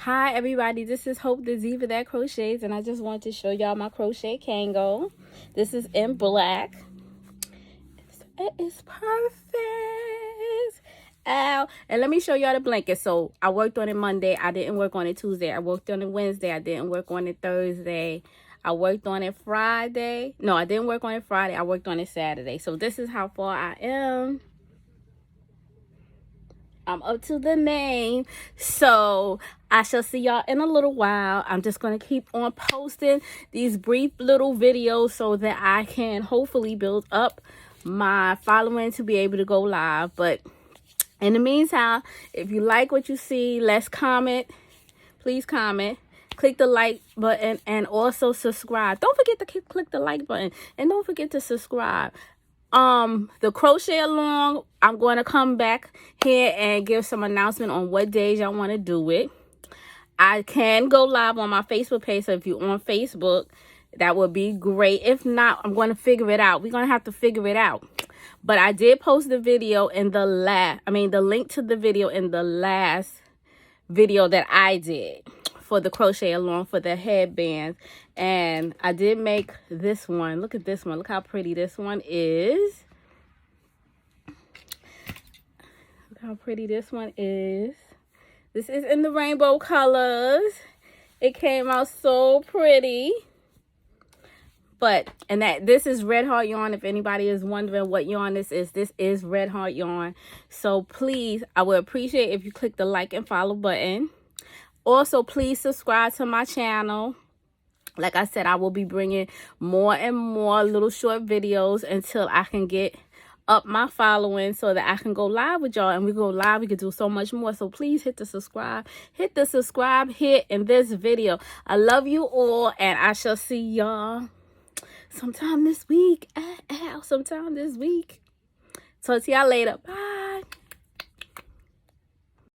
Hi everybody, this is Hope the Ziva that crochets, and I just wanted to show y'all my crochet Kangol. This is in black. It is perfect. Ow. And let me show y'all the blanket. So I worked on it Monday. I didn't work on it Tuesday. I worked on it Wednesday. I didn't work on it Thursday. I worked on it Friday. No, I didn't work on it Friday. I worked on it Saturday. So this is how far I am. I'm up to the name. So I shall see y'all in a little while. I'm just going to keep on posting these brief little videos so that I can hopefully build up my following to be able to go live. But in the meantime, if you like what you see, let's comment. Please comment. Click the like button and also subscribe. Don't forget to click the like button and don't forget to subscribe. The crochet along, I'm going to come back here and give some announcement on what days y'all want to do it. I can go live on my Facebook page, so if you're on Facebook, that would be great. If not, I'm going to figure it out. We're going to have to figure it out. But I did post the video in the link to the video in the last video that I did for the crochet along for the headbands. And I did make this one. Look at this one. Look how pretty this one is. Look how pretty this one is. This is in the rainbow colors. It came out so pretty. This is Red Heart yarn. If anybody is wondering what yarn this is Red Heart yarn. So please, I would appreciate if you click the like and follow button. Also, please subscribe to my channel. Like I said, I will be bringing more and more little short videos until I can get up my following so that I can go live with y'all. And we go live, we can do so much more. So please hit the subscribe. Hit the subscribe hit in this video. I love you all, and I shall see y'all sometime this week. Sometime this week. Talk to y'all later. Bye.